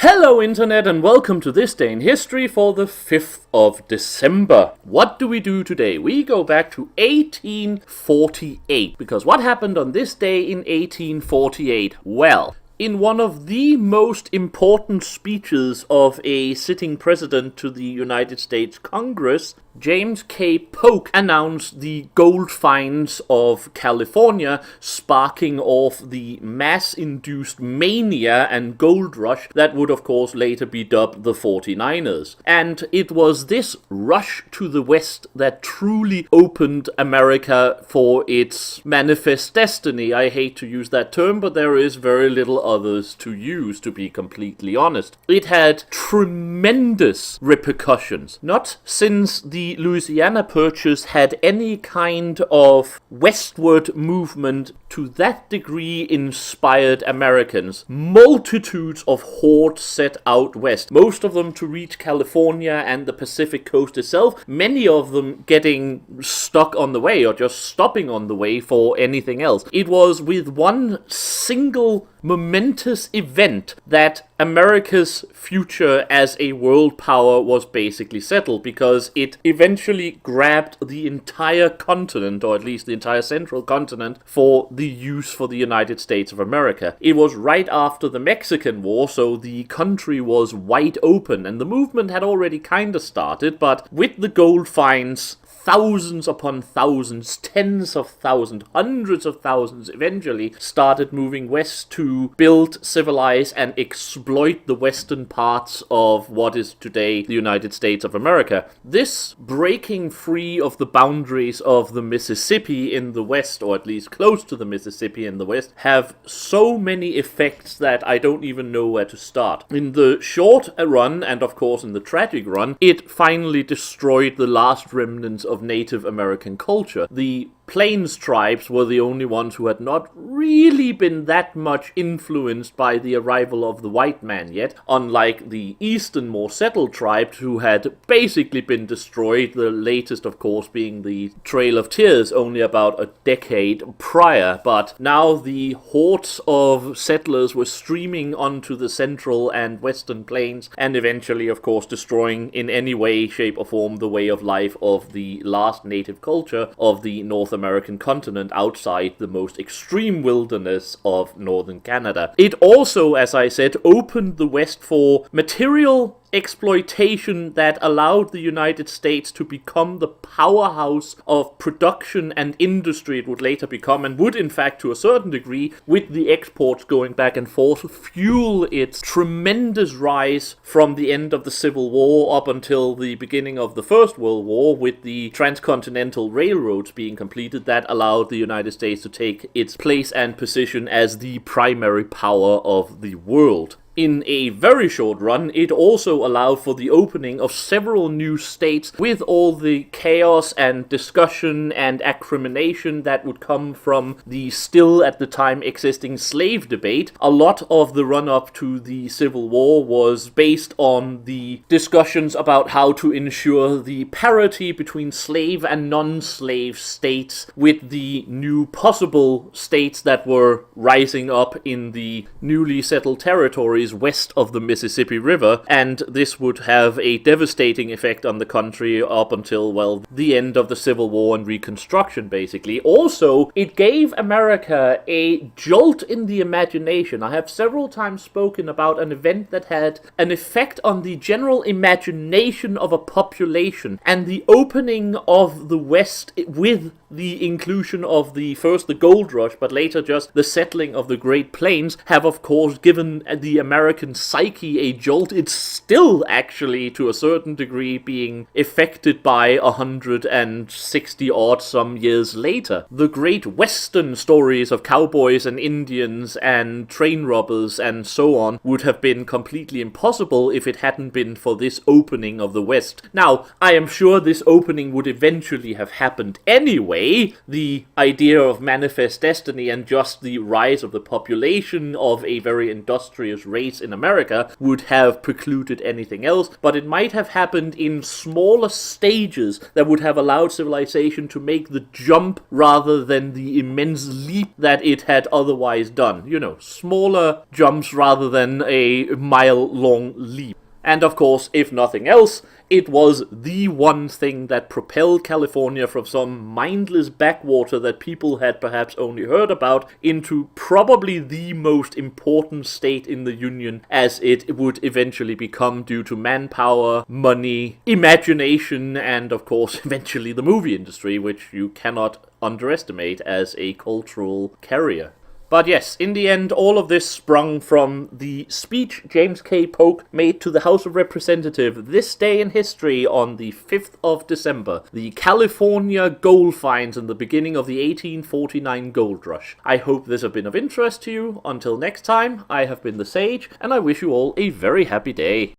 Hello Internet and welcome to this day in history for the 5th of December. What do we do today? We go back to 1848, because what happened on this day in 1848? Well, in one of the most important speeches of a sitting president to the United States Congress, James K. Polk announced the gold finds of California, sparking off the mass-induced mania and gold rush that would of course later be dubbed the 49ers. And it was this rush to the west that truly opened America for its manifest destiny. I hate to use that term, but there is very little others to use, to be completely honest. It had tremendous repercussions, not since the Louisiana Purchase had any kind of westward movement to that degree inspired Americans. Multitudes of hordes set out west, most of them to reach California and the Pacific coast itself, many of them getting stuck on the way or just stopping on the way for anything else. It was with one single momentous event that America's future as a world power was basically settled, because it eventually grabbed the entire continent, or at least the entire central continent, for the use for the United States of America. It was right after the Mexican War, so the country was wide open, and the movement had already kind of started, but with the gold finds, thousands upon thousands, tens of thousands, hundreds of thousands eventually started moving west to build, civilize, and exploit the western parts of what is today the United States of America. This breaking free of the boundaries of the Mississippi in the west, or at least close to the Mississippi in the west, have so many effects that I don't even know where to start. In the short run, and of course in the tragic run, it finally destroyed the last remnants of Native American culture. The Plains tribes were the only ones who had not really been that much influenced by the arrival of the white man yet, unlike the eastern, more settled tribes who had basically been destroyed, the latest of course being the Trail of Tears only about a decade prior. But now the hordes of settlers were streaming onto the central and western plains, and eventually of course destroying in any way, shape or form the way of life of the last native culture of the North American continent outside the most extreme wilderness of northern Canada. It also, as I said, opened the West for material exploitation that allowed the United States to become the powerhouse of production and industry it would later become, and would in fact to a certain degree, with the exports going back and forth, fuel its tremendous rise from the end of the Civil War up until the beginning of the First World War, with the transcontinental railroads being completed that allowed the United States to take its place and position as the primary power of the world. In a very short run, it also allowed for the opening of several new states, with all the chaos and discussion and acrimination that would come from the still at the time existing slave debate. A lot of the run-up to the Civil War was based on the discussions about how to ensure the parity between slave and non-slave states, with the new possible states that were rising up in the newly settled territories west of the Mississippi River, and this would have a devastating effect on the country up until, well, the end of the Civil War and Reconstruction, basically. Also, it gave America a jolt in the imagination. I have several times spoken about an event that had an effect on the general imagination of a population, and the opening of the West with the inclusion of first the gold rush, but later just the settling of the Great Plains, have of course given the American psyche a jolt. It's still actually to a certain degree being affected by 160 odd some years later. The great western stories of cowboys and Indians and train robbers and so on would have been completely impossible if it hadn't been for this opening of the West. Now, I am sure this opening would eventually have happened anyway. The idea of manifest destiny and just the rise of the population of a very industrious race rates in America would have precluded anything else, but it might have happened in smaller stages that would have allowed civilization to make the jump rather than the immense leap that it had otherwise done. You know, smaller jumps rather than a mile-long leap. And of course, if nothing else, it was the one thing that propelled California from some mindless backwater that people had perhaps only heard about into probably the most important state in the Union, as it would eventually become due to manpower, money, imagination, and of course eventually the movie industry, which you cannot underestimate as a cultural carrier. But yes, in the end, all of this sprung from the speech James K. Polk made to the House of Representatives this day in history on the 5th of December, the California gold finds in the beginning of the 1849 gold rush. I hope this has been of interest to you. Until next time, I have been the Sage, and I wish you all a very happy day.